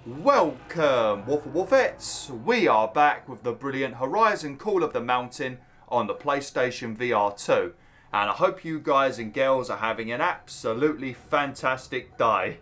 Welcome, WolfTheWolfettes! We are back with the brilliant Horizon Call of the Mountain on the PlayStation VR2. And I hope you guys and girls are having an absolutely fantastic day.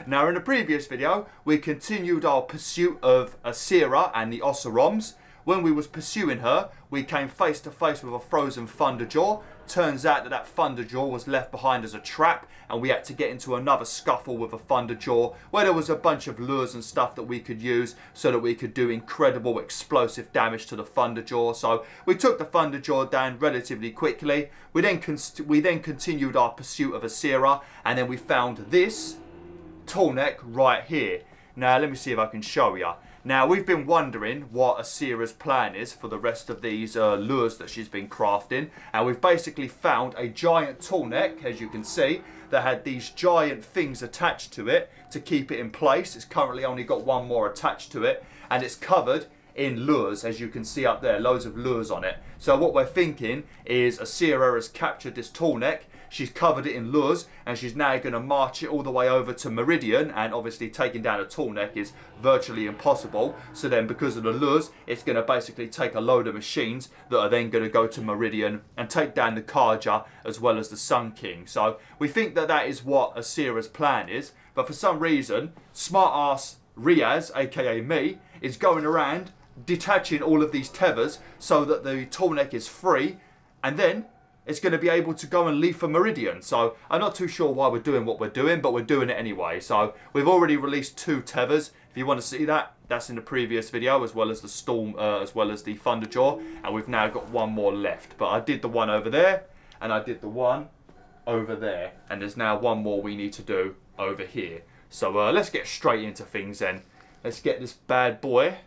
Now, in the previous video, we continued our pursuit of Asira and the Oseroms. When we was pursuing her, we came face to face with a frozen Thunderjaw. Turns out that Thunderjaw was left behind as a trap, and we had to get into another scuffle with a Thunderjaw where there was a bunch of lures and stuff that we could use so that we could do incredible explosive damage to the Thunderjaw. So we took the Thunderjaw down relatively quickly. We then continued our pursuit of Asira, and then we found this Tallneck right here. Now let me see if I can show you. Now, we've been wondering what Asira's plan is for the rest of these lures that she's been crafting. And we've basically found a giant Tallneck, as you can see, that had these giant things attached to it to keep it in place. It's currently only got one more attached to it. And it's covered in lures, as you can see up there. Loads of lures on it. So what we're thinking is Asira has captured this Tallneck. She's covered it in lures, and she's now going to march it all the way over to Meridian, and obviously taking down a Tallneck is virtually impossible. So then, because of the lures, it's going to basically take a load of machines that are then going to go to Meridian and take down the Carja as well as the Sun King. So we think that that is what Asira's plan is, but for some reason, smart ass Ryas, aka me, is going around detaching all of these tethers so that the Tallneck is free, and then it's going to be able to go and leave for Meridian. So I'm not too sure why we're doing what we're doing, but we're doing it anyway. So we've already released 2 tethers. If you want to see that, that's in the previous video, as well as the Storm, as well as the Thunderjaw. And we've now got one more left. But I did the one over there, and I did the one over there. And there's now one more we need to do over here. So let's get straight into things then. Let's get this bad boy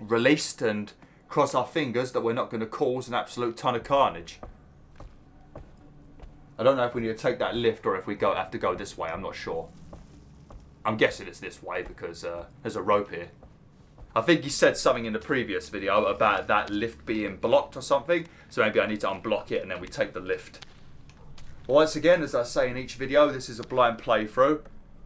released and cross our fingers that we're not going to cause an absolute ton of carnage. I don't know if we need to take that lift or if we have to go this way. I'm not sure. I'm guessing it's this way because there's a rope here. I think he said something in the previous video about that lift being blocked or something. So maybe I need to unblock it and then we take the lift. Once again, as I say in each video, this is a blind playthrough.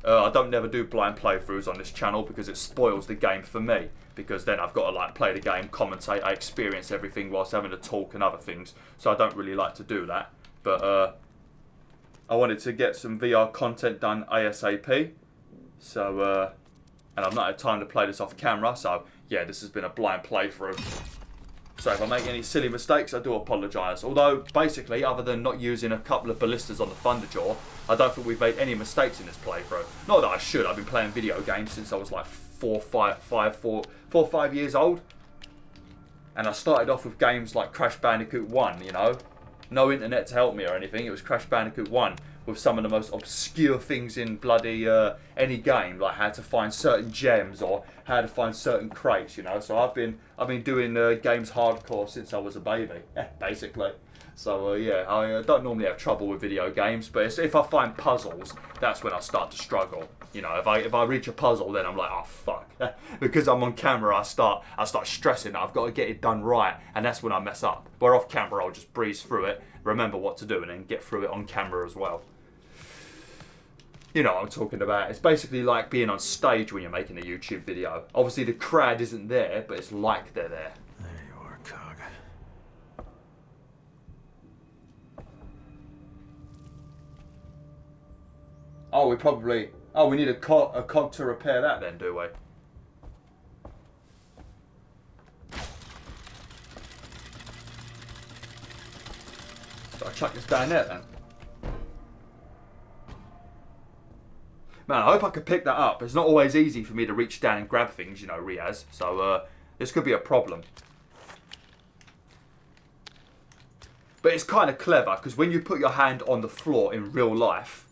I don't never do blind playthroughs on this channel because it spoils the game for me. Because then I've got to like play the game, commentate, I experience everything whilst having to talk and other things. So I don't really like to do that. But I wanted to get some VR content done ASAP. So, and I've not had time to play this off camera. So, yeah, this has been a blind playthrough. So if I make any silly mistakes, I do apologise. Although, basically, other than not using a couple of ballistas on the Thunderjaw, I don't think we've made any mistakes in this playthrough. Not that I should. I've been playing video games since I was like 4 or 5 years old. And I started off with games like Crash Bandicoot 1, you know. No internet to help me or anything. It was Crash Bandicoot 1 with some of the most obscure things in bloody any game, like how to find certain gems or how to find certain crates, you know. So I've been doing games hardcore since I was a baby, basically. So yeah, I don't normally have trouble with video games, but if I find puzzles, that's when I start to struggle. You know, if I reach a puzzle, then I'm like, oh fuck, because I'm on camera, I start stressing that I've got to get it done right, and that's when I mess up. Where off camera, I'll just breeze through it, remember what to do, and then get through it on camera as well. You know what I'm talking about. It's basically like being on stage when you're making a YouTube video. Obviously, the crowd isn't there, but it's like they're there. There you are, Cog. Oh, we probably... Oh, we need a cog to repair that then, do we? So I chuck this down there then. Man, I hope I can pick that up. It's not always easy for me to reach down and grab things, you know, Ryas. So this could be a problem. But it's kind of clever, because when you put your hand on the floor in real life,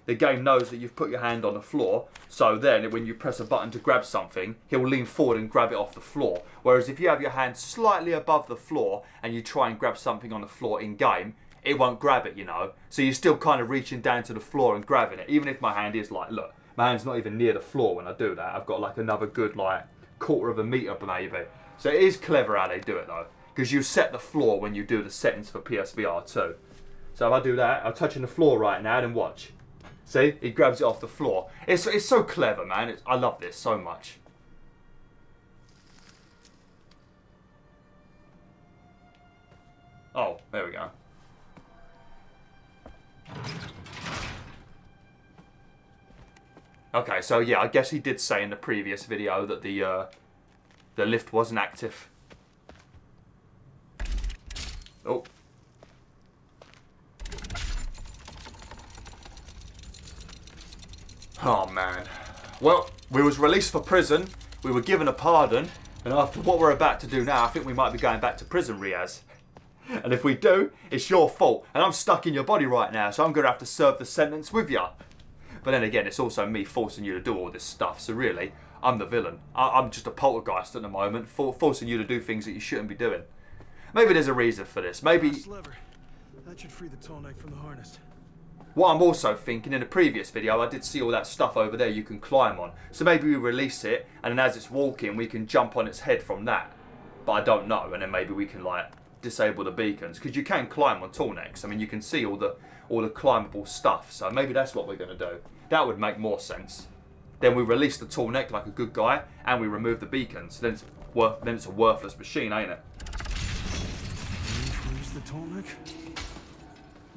the game knows that you've put your hand on the floor, so then when you press a button to grab something, he'll lean forward and grab it off the floor. Whereas if you have your hand slightly above the floor and you try and grab something on the floor in game, it won't grab it, you know. So you're still kind of reaching down to the floor and grabbing it. Even if my hand is like, look, my hand's not even near the floor when I do that. I've got like another good like quarter of a metre maybe. So it is clever how they do it though. Because you set the floor when you do the settings for PSVR2. So if I do that, I'm touching the floor right now, then watch. See? He grabs it off the floor. It's so clever, man. I love this so much. Oh, there we go. Okay, so yeah, I guess he did say in the previous video that the lift wasn't active. Oh. Oh man. Well, we was released for prison, we were given a pardon, and after what we're about to do now, I think we might be going back to prison, Ryas. And if we do, it's your fault, and I'm stuck in your body right now, so I'm going to have to serve the sentence with you. But then again, it's also me forcing you to do all this stuff, so really, I'm the villain. I'm just a poltergeist at the moment, forcing you to do things that you shouldn't be doing. Maybe there's a reason for this. Maybe... That should free the Tallneck from the harness. What I'm also thinking, in the previous video, I did see all that stuff over there you can climb on. So maybe we release it, and then as it's walking, we can jump on its head from that. But I don't know, and then maybe we can, like, disable the beacons. Because you can climb on Tallnecks. I mean, you can see all the climbable stuff. So maybe that's what we're going to do. That would make more sense. Then we release the Tallneck like a good guy, and we remove the beacons. Then it's a worthless machine, ain't it? Freeze the Tallneck?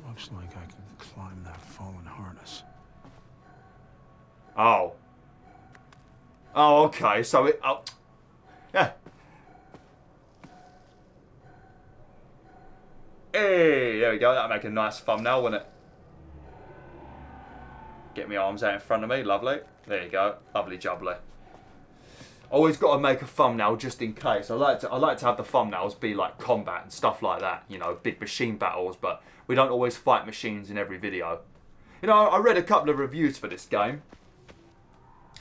Looks like I can climb that fallen harness. Oh. Oh, okay. So it... Oh. Yeah. Hey, there we go. That'll make a nice thumbnail, wouldn't it? Get my arms out in front of me. Lovely. There you go. Lovely jubbly. Always got to make a thumbnail just in case. I like to have the thumbnails be like combat and stuff like that. You know, big machine battles, but we don't always fight machines in every video. You know, I read a couple of reviews for this game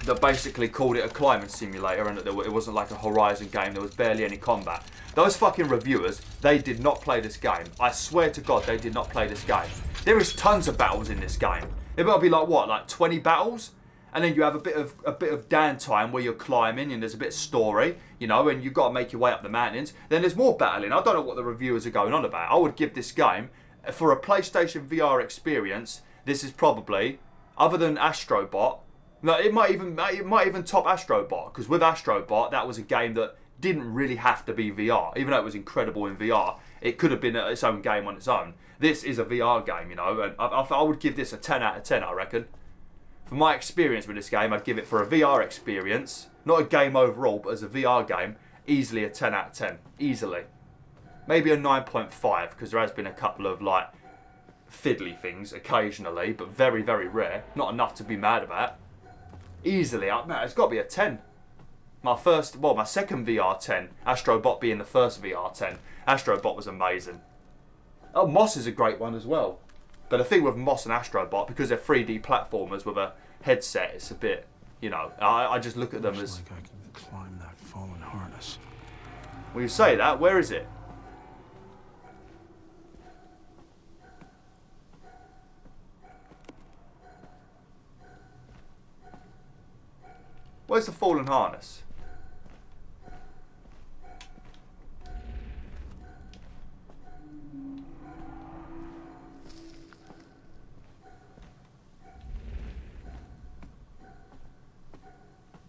that basically called it a climbing simulator and that it wasn't like a Horizon game. There was barely any combat. Those fucking reviewers, they did not play this game. I swear to God, they did not play this game. There is tons of battles in this game. It might be like what, like 20 battles? And then you have a bit of downtime where you're climbing and there's a bit of story, you know, and you've got to make your way up the mountains. Then there's more battling. I don't know what the reviewers are going on about. I would give this game, for a PlayStation VR experience, this is probably, other than Astrobot, no, it might even top Astrobot, because with Astrobot, that was a game that didn't really have to be VR. Even though it was incredible in VR, it could have been its own game on its own. This is a VR game, you know, and I would give this a 10 out of 10, I reckon. For my experience with this game, I'd give it, for a VR experience, not a game overall, but as a VR game, easily a 10 out of 10. Easily. Maybe a 9.5, because there has been a couple of, like, fiddly things occasionally, but very, very rare. Not enough to be mad about. Easily, man, it's got to be a 10. My second VR 10, Astrobot being the first VR 10. Astrobot was amazing. Oh, Moss is a great one as well. But the thing with Moss and Astrobot, because they're 3D platformers with a headset, it's a bit, you know, I just look at them as... Looks like I can climb that fallen harness. When you say that, where is it? Where's the fallen harness?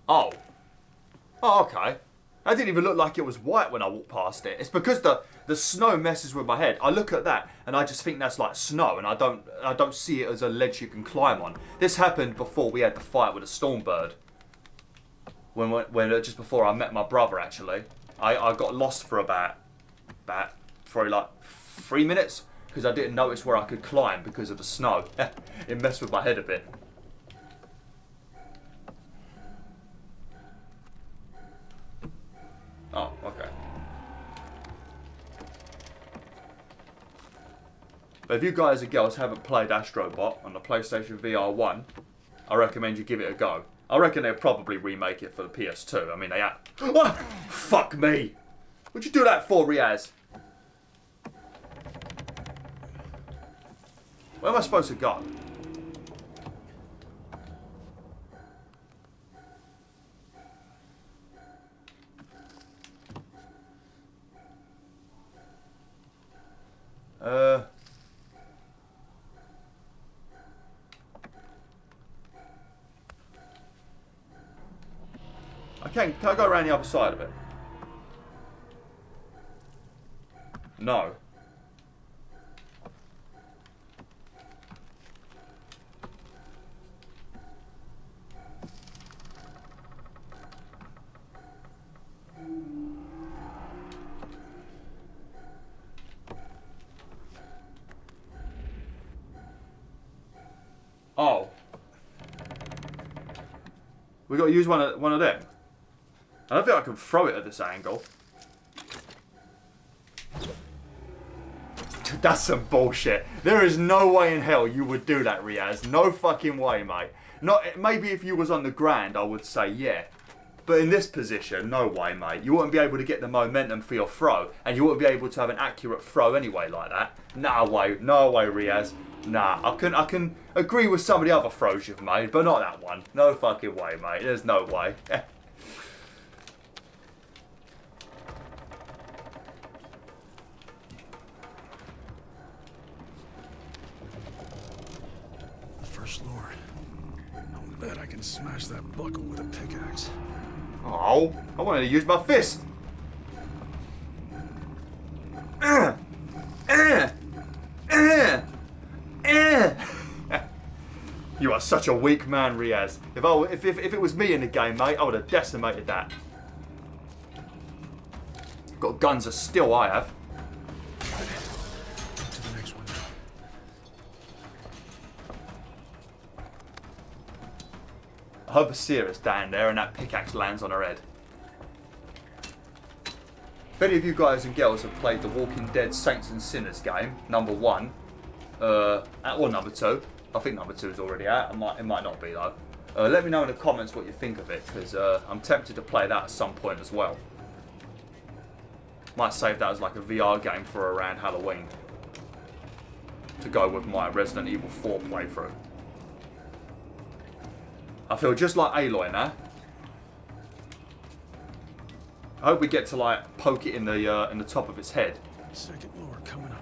Oh. Oh, okay. That didn't even look like it was white when I walked past it. It's because the snow messes with my head. I look at that and I just think that's like snow, and I don't see it as a ledge you can climb on. This happened before we had the fight with a Stormbird. When just before I met my brother, actually. I got lost for about probably like 3 minutes because I didn't notice where I could climb because of the snow. It messed with my head a bit. Oh, okay. But if you guys and girls haven't played Astrobot on the PlayStation VR1, I recommend you give it a go. I reckon they'll probably remake it for the PS2. I mean, they had... Oh, fuck me! What'd you do that for, Ryas? Where am I supposed to go? Can I go around the other side of it? No. Oh. We got to use one of them. I don't think I can throw it at this angle. That's some bullshit. There is no way in hell you would do that, Ryas. No fucking way, mate. Not maybe if you was on the ground, I would say yeah. But in this position, no way, mate. You wouldn't be able to get the momentum for your throw, and you wouldn't be able to have an accurate throw anyway like that. No way, Ryas. Nah, I can agree with some of the other throws you've made, but not that one. No fucking way, mate. There's no way. First Lord. I'll bet I can smash that buckle with a pickaxe. Oh, I wanted to use my fist. You are such a weak man, Ryas. If it was me in the game, mate, I would have decimated that. Got guns of steel, I have. To the next one. I hope Asira's down there and that pickaxe lands on her head. If any of you guys and girls have played the Walking Dead Saints and Sinners game, number 1, or number 2, I think number 2 is already out. It might not be though. Let me know in the comments what you think of it, because I'm tempted to play that at some point as well. Might save that as like a VR game for around Halloween, to go with my Resident Evil 4 playthrough. I feel just like Aloy now. I hope we get to like poke it in the top of its head. Second Lord coming up.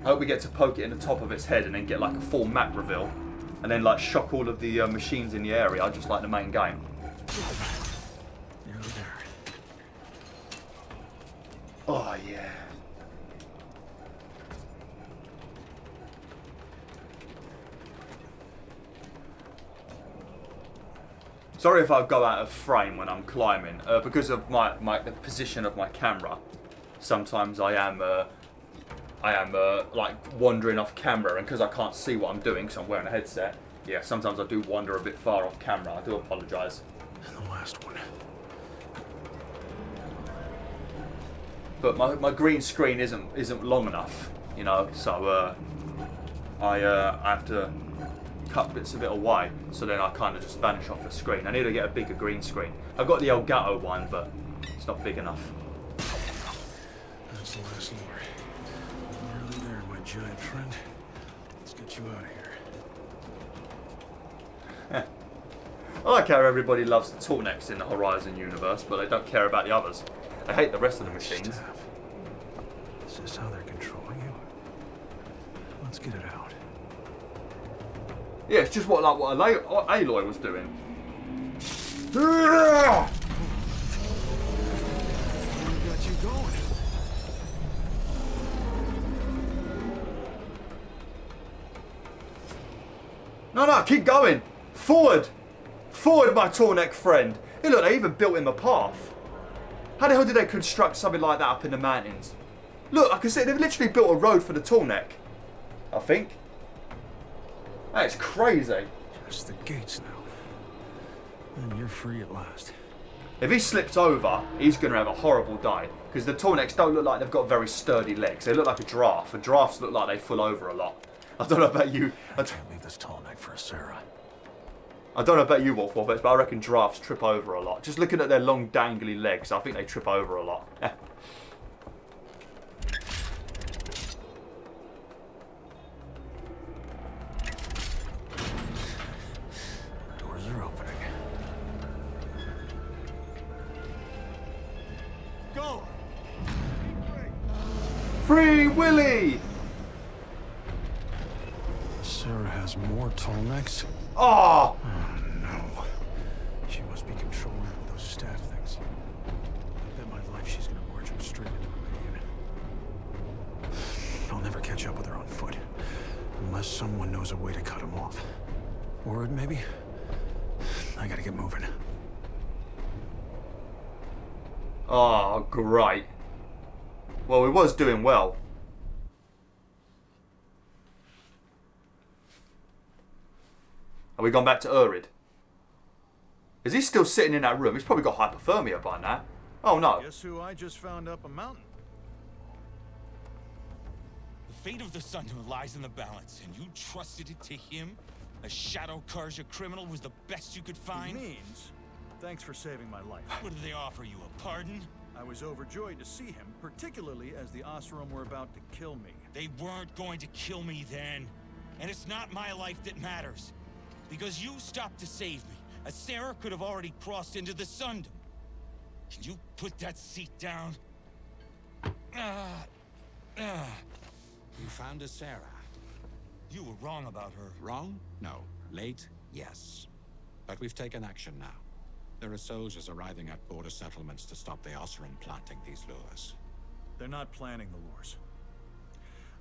I hope we get to poke it in the top of its head and then get like a full map reveal, and then like shock all of the machines in the area, just like the main game. Nearly there. Oh yeah. Sorry if I go out of frame when I'm climbing, because of the position of my camera. Sometimes I am like wandering off camera, and because I can't see what I'm doing because I'm wearing a headset, yeah, sometimes I do wander a bit far off camera. I do apologise. And the last one. But my green screen isn't long enough, you know, so I have to cut bits of it away, so then I kind of just vanish off the screen. I need to get a bigger green screen. I've got the Elgato one, but it's not big enough. That's the last Lord. Nearly there, my giant friend. Let's get you out of here. I like how everybody loves the Tallnecks in the Horizon universe, but they don't care about the others. They hate the rest of the machines. Is this how they're controlling you? Let's get it out. Yeah, it's just what Aloy was doing. Where got you going? No, keep going. Forward. Forward, my Tallneck friend. Hey, look, they even built him a path. How the hell did they construct something like that up in the mountains? Look, I can see they've literally built a road for the Tallneck, I think. That's crazy. Just the gates now. And you're free at last. If he slips over, he's going to have a horrible day. Because the Tallnecks don't look like they've got very sturdy legs. They look like a giraffe. And giraffes look like they fall over a lot. I don't know about you. I can't leave this Tallneck for a Sarah. I don't know about you, BwolfTheWolf, but I reckon giraffes trip over a lot. Just looking at their long, dangly legs, I think they trip over a lot. Doors are opening. Go! Free Willy! Sarah has more Tallnecks. Oh! Oh no. She must be controlling those staff someone knows a way to cut him off. Word, maybe? I gotta get moving. Oh, great. Well, he was doing well. Have we gone back to Urid? Is he still sitting in that room? He's probably got hypothermia by now. Oh no. Guess who I just found up a mountain? The fate of the Sundom lies in the balance, and you trusted it to him? A shadow Carja criminal was the best you could find? It means, thanks for saving my life. What did they offer you, a pardon? I was overjoyed to see him, particularly as the Oseram were about to kill me. They weren't going to kill me then. And it's not my life that matters. Because you stopped to save me. A Sarah could have already crossed into the Sundom. Can you put that seat down? You found a Sarah. You were wrong about her. Wrong? No. Late? Yes. But we've taken action now. There are soldiers arriving at border settlements to stop the Oseram planting these lures. They're not planning the lures.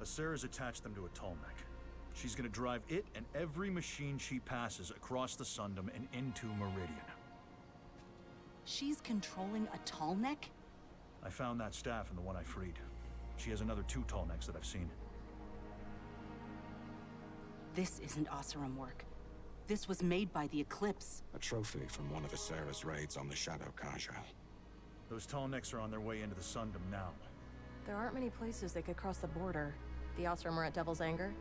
A Sarah's attached them to a Tallneck. She's gonna drive it and every machine she passes across the Sundom and into Meridian. She's controlling a Tallneck? I found that staff in the one I freed. She has another 2 Tallnecks that I've seen. This isn't Oseram work. This was made by the Eclipse. A trophy from one of the Sarah's raids on the Shadow Carja. Those Tallnecks are on their way into the Sundom now. There aren't many places they could cross the border. The Oseram are at Devil's Anger.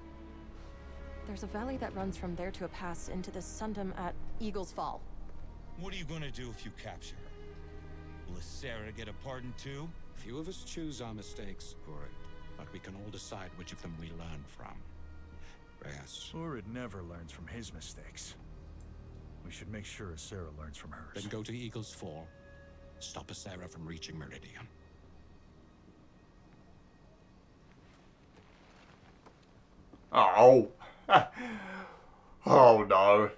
There's a valley that runs from there to a pass into the Sundom at Eagle's Fall. What are you gonna do if you capture her? Will Sarah get a pardon too? Few of us choose our mistakes, Urid, but we can all decide which of them we learn from. Ryas. Urid never learns from his mistakes. We should make sure Sarah learns from hers. Then go to Eagle's Fall. Stop a Sarah from reaching Meridian. Oh. Oh no.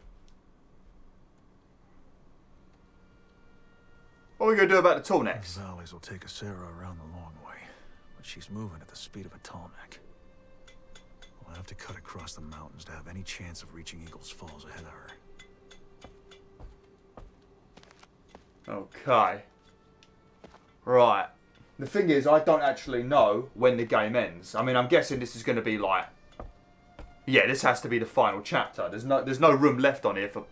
What are we going to do about the Tallnecks? The valleys will take a Sarah around the long way, but she's moving at the speed of a Tallneck. We'll have to cut across the mountains to have any chance of reaching Eagle's Falls ahead of her. Okay. Right. The thing is, I don't actually know when the game ends. I mean, I'm guessing this is going to be like... Yeah, this has to be the final chapter. There's no room left on here for...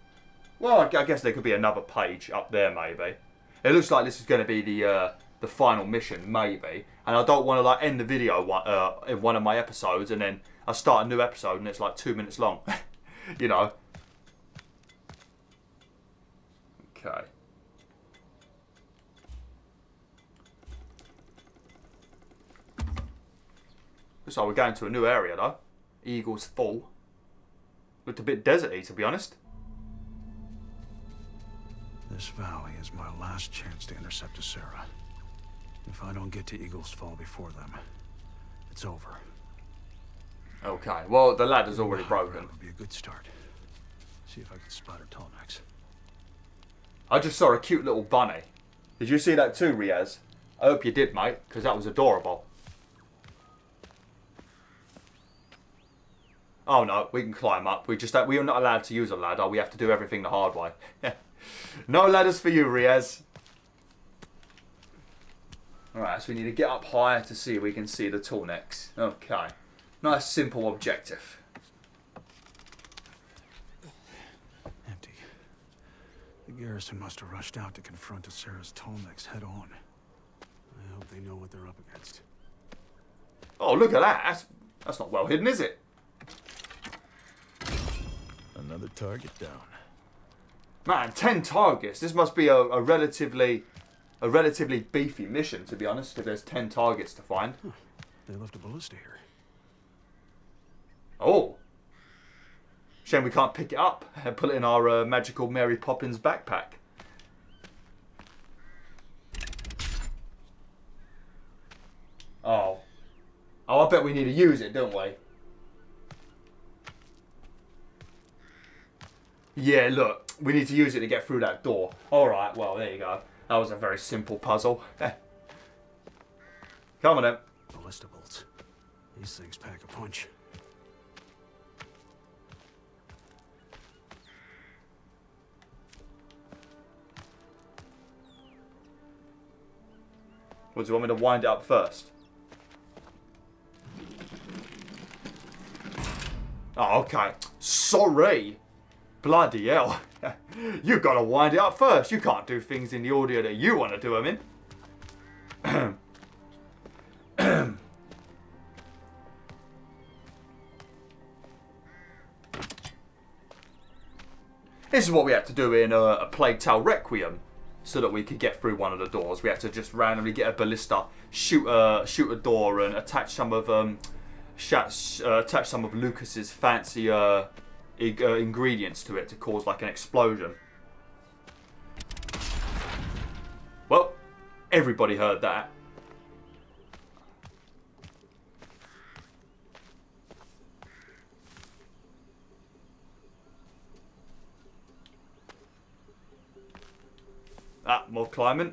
Well, I guess there could be another page up there, maybe. It looks like this is going to be the final mission, maybe. And I don't want to like end the video in one of my episodes and then I start a new episode and it's like 2 minutes long. You know. Okay. Looks like we're going to a new area though. Eagle's Fall. Looked a bit deserty, to be honest. This valley is my last chance to intercept a Sarah. If I don't get to Eagle's Fall before them, it's over. Okay, well, the ladder's already broken. That would be a good start. See if I can spot her Tallnecks. I just saw a cute little bunny. Did you see that too, Ryas? I hope you did, mate, because that was adorable. Oh no, we can climb up. We are not allowed to use a ladder. We have to do everything the hard way. No ladders for you, Ryas. Alright, so we need to get up higher to see if we can see the Tallnecks. Okay. Nice simple objective. Empty. The garrison must have rushed out to confront Sarah's Tallnecks head on. I hope they know what they're up against. Oh, look at that. That's not well hidden, is it? Another target down. Man, 10 targets. This must be a relatively beefy mission, to be honest, if there's 10 targets to find. Huh. They left a ballista here. Oh. Shame we can't pick it up and put it in our magical Mary Poppins backpack. Oh. Oh, I bet we need to use it, don't we? Yeah, look. We need to use it to get through that door. Alright, well, there you go. That was a very simple puzzle. Come on then. Ballista bolts. These things pack a punch. Or do you want me to wind it up first? Oh, okay. Sorry. Bloody hell. You gotta wind it up first. You can't do things in the audio that you want to do them in. This is what we had to do in a Plague Tale Requiem, so that we could get through one of the doors. We had to just randomly get a ballista, shoot a door, and attach some of Lucas's fancy ingredients to it to cause like an explosion. Well, everybody heard that. Ah, more climbing.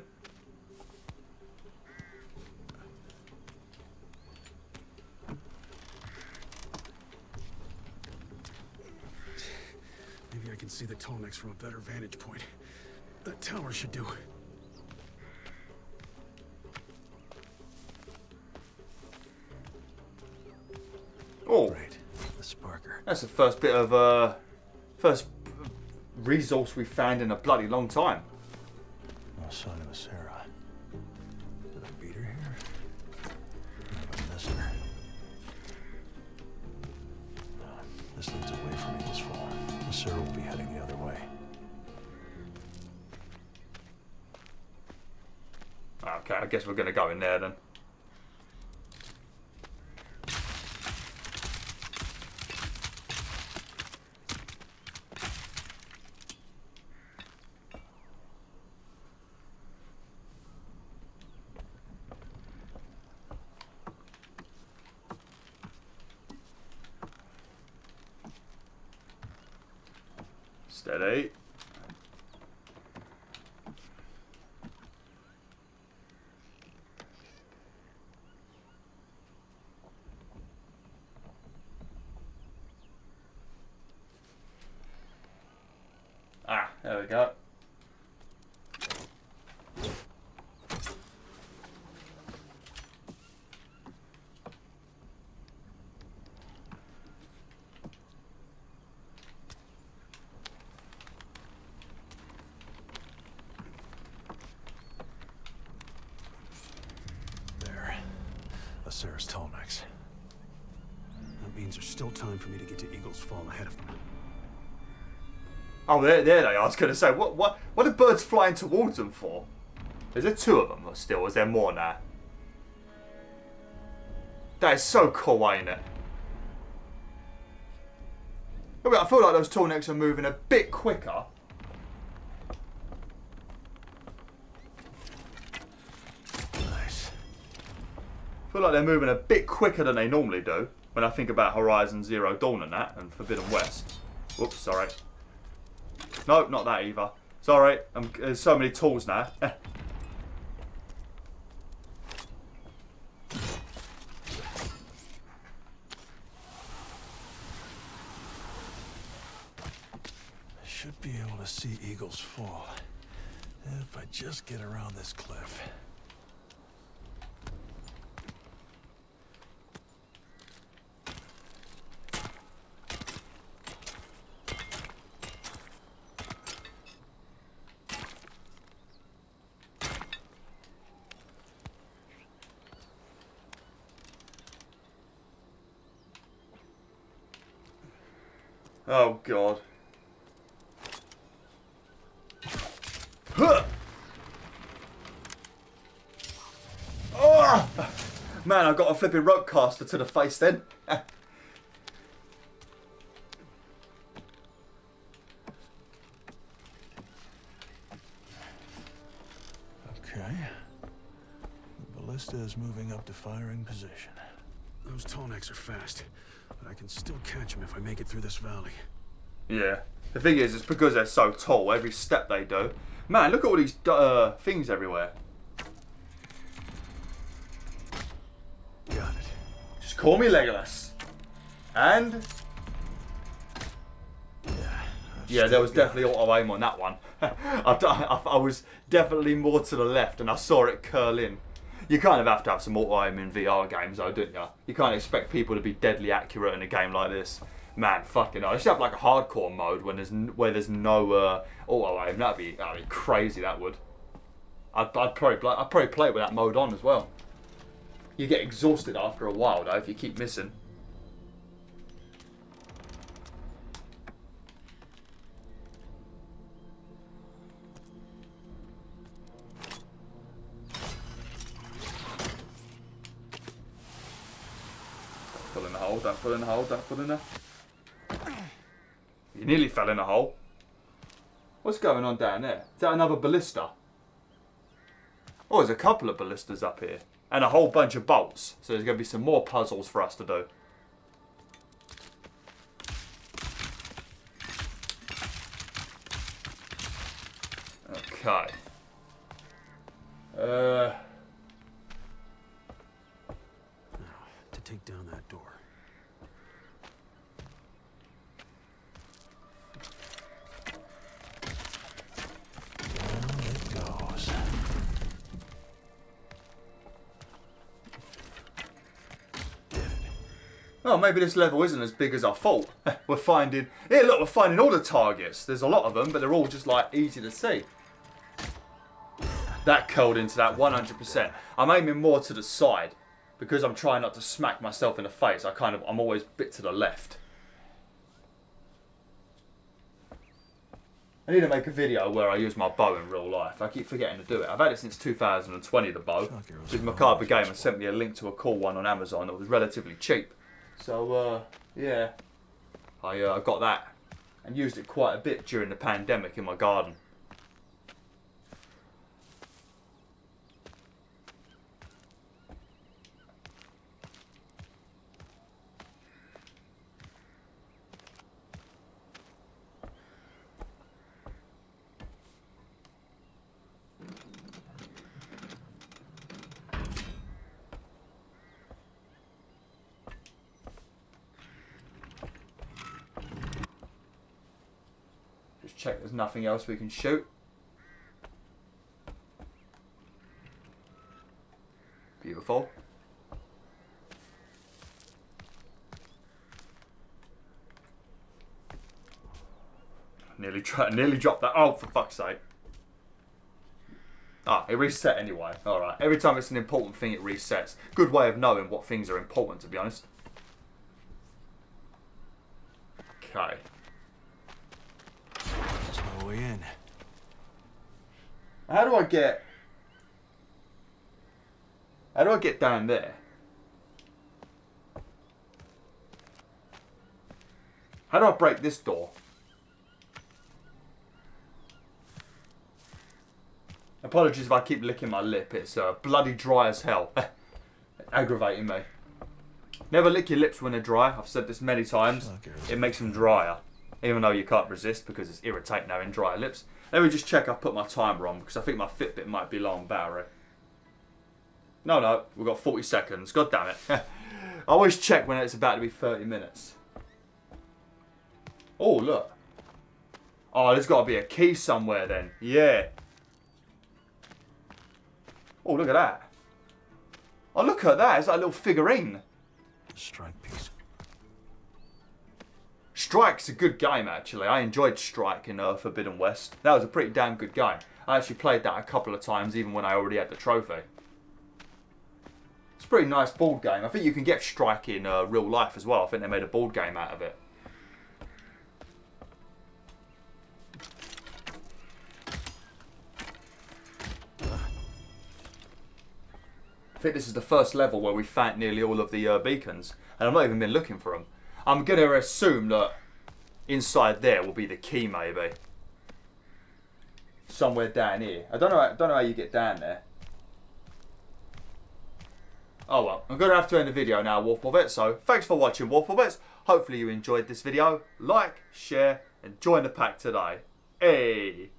Maybe I can see the Tallnecks from a better vantage point. That tower should do. Oh, Right, the sparker. that's the first bit of first resource we found in a bloody long time. No sign of a Sarah. Did I beat her here? I missed her. This leads away from Eagle's Fall. The Sarah will be heading the other way. Okay, I guess we're gonna go in there then. Steady. Ah, there we go. Sarah's Tallnecks. That means there's still time for me to get to Eagle's Fall ahead of them. Oh, there they are. I was going to say, what are birds flying towards them for? Is there two of them still? Is there more now? That is so cool, ain't it? I feel like those Tallnecks are moving a bit quicker. Nice. I feel like they're moving a bit quicker than they normally do when I think about Horizon Zero Dawn and that, and Forbidden West. Whoops, sorry. No, not that either. Sorry, there's so many tools now. I should be able to see Eagle's Fall if I just get around this cliff. Oh god. Huh. Oh! Man, I got a flipping rope caster to the face then. Okay. The ballista is moving up to firing position. Those Tallnecks are fast, but I can still catch them if I make it through this valley. Yeah. The thing is, it's because they're so tall, every step they do. Man, look at all these things everywhere. Got it. Just call me Legolas. And... yeah, there was definitely auto aim on that one. I was definitely more to the left and I saw it curl in. You kind of have to have some auto-aim in VR games though, don't you? You can't expect people to be deadly accurate in a game like this. Man, fucking hell. They should have like a hardcore mode when there's no auto-aim. That'd be crazy, that would. I'd probably play it with that mode on as well. You get exhausted after a while though if you keep missing. Don't fall in the hole, don't fall in the hole, don't fall in there. You nearly fell in a hole. What's going on down there? Is that another ballista? Oh, there's a couple of ballistas up here. And a whole bunch of bolts. So there's going to be some more puzzles for us to do. Okay. To take down that door. Oh, maybe this level isn't as big as I thought. We're finding... Yeah, look, we're finding all the targets. There's a lot of them, but they're all just, like, easy to see. That curled into that 100%. I'm aiming more to the side. Because I'm trying not to smack myself in the face. I'm always a bit to the left. I need to make a video where I use my bow in real life. I keep forgetting to do it. I've had it since 2020, the bow. Because Macabre Gamer sent me a link to a cool one on Amazon that was relatively cheap. So, yeah, I got that and used it quite a bit during the pandemic in my garden. Check there's nothing else we can shoot. Beautiful. Nearly dropped that. Oh, for fuck's sake. Ah, it reset anyway. Alright. Every time it's an important thing, it resets. Good way of knowing what things are important, to be honest. Okay. In. How do I get down there? How do I break this door? Apologies if I keep licking my lip. It's bloody dry as hell. Aggravating me. Never lick your lips when they're dry. I've said this many times. It makes them drier. Even though you can't resist because it's irritating having dry lips. Let me just check I've put my timer on because I think my Fitbit might be low on battery. No, we've got 40 seconds. God damn it. I always check when it's about to be 30 minutes. Oh, look. Oh, there's got to be a key somewhere then. Yeah. Oh, look at that. Oh, look at that. It's like a little figurine. Strike piece. Strike's a good game, actually. I enjoyed Strike in Forbidden West. That was a pretty damn good game. I actually played that a couple of times, even when I already had the trophy. It's a pretty nice board game. I think you can get Strike in real life as well. I think they made a board game out of it. I think this is the first level where we found nearly all of the beacons. And I've not even been looking for them. I'm going to assume that inside there will be the key, maybe. Somewhere down here. I don't know how you get down there. Oh well, I'm going to have to end the video now, WolfTheWolf. So, thanks for watching, WolfTheWolf. Hopefully you enjoyed this video. Like, share, and join the pack today. Hey!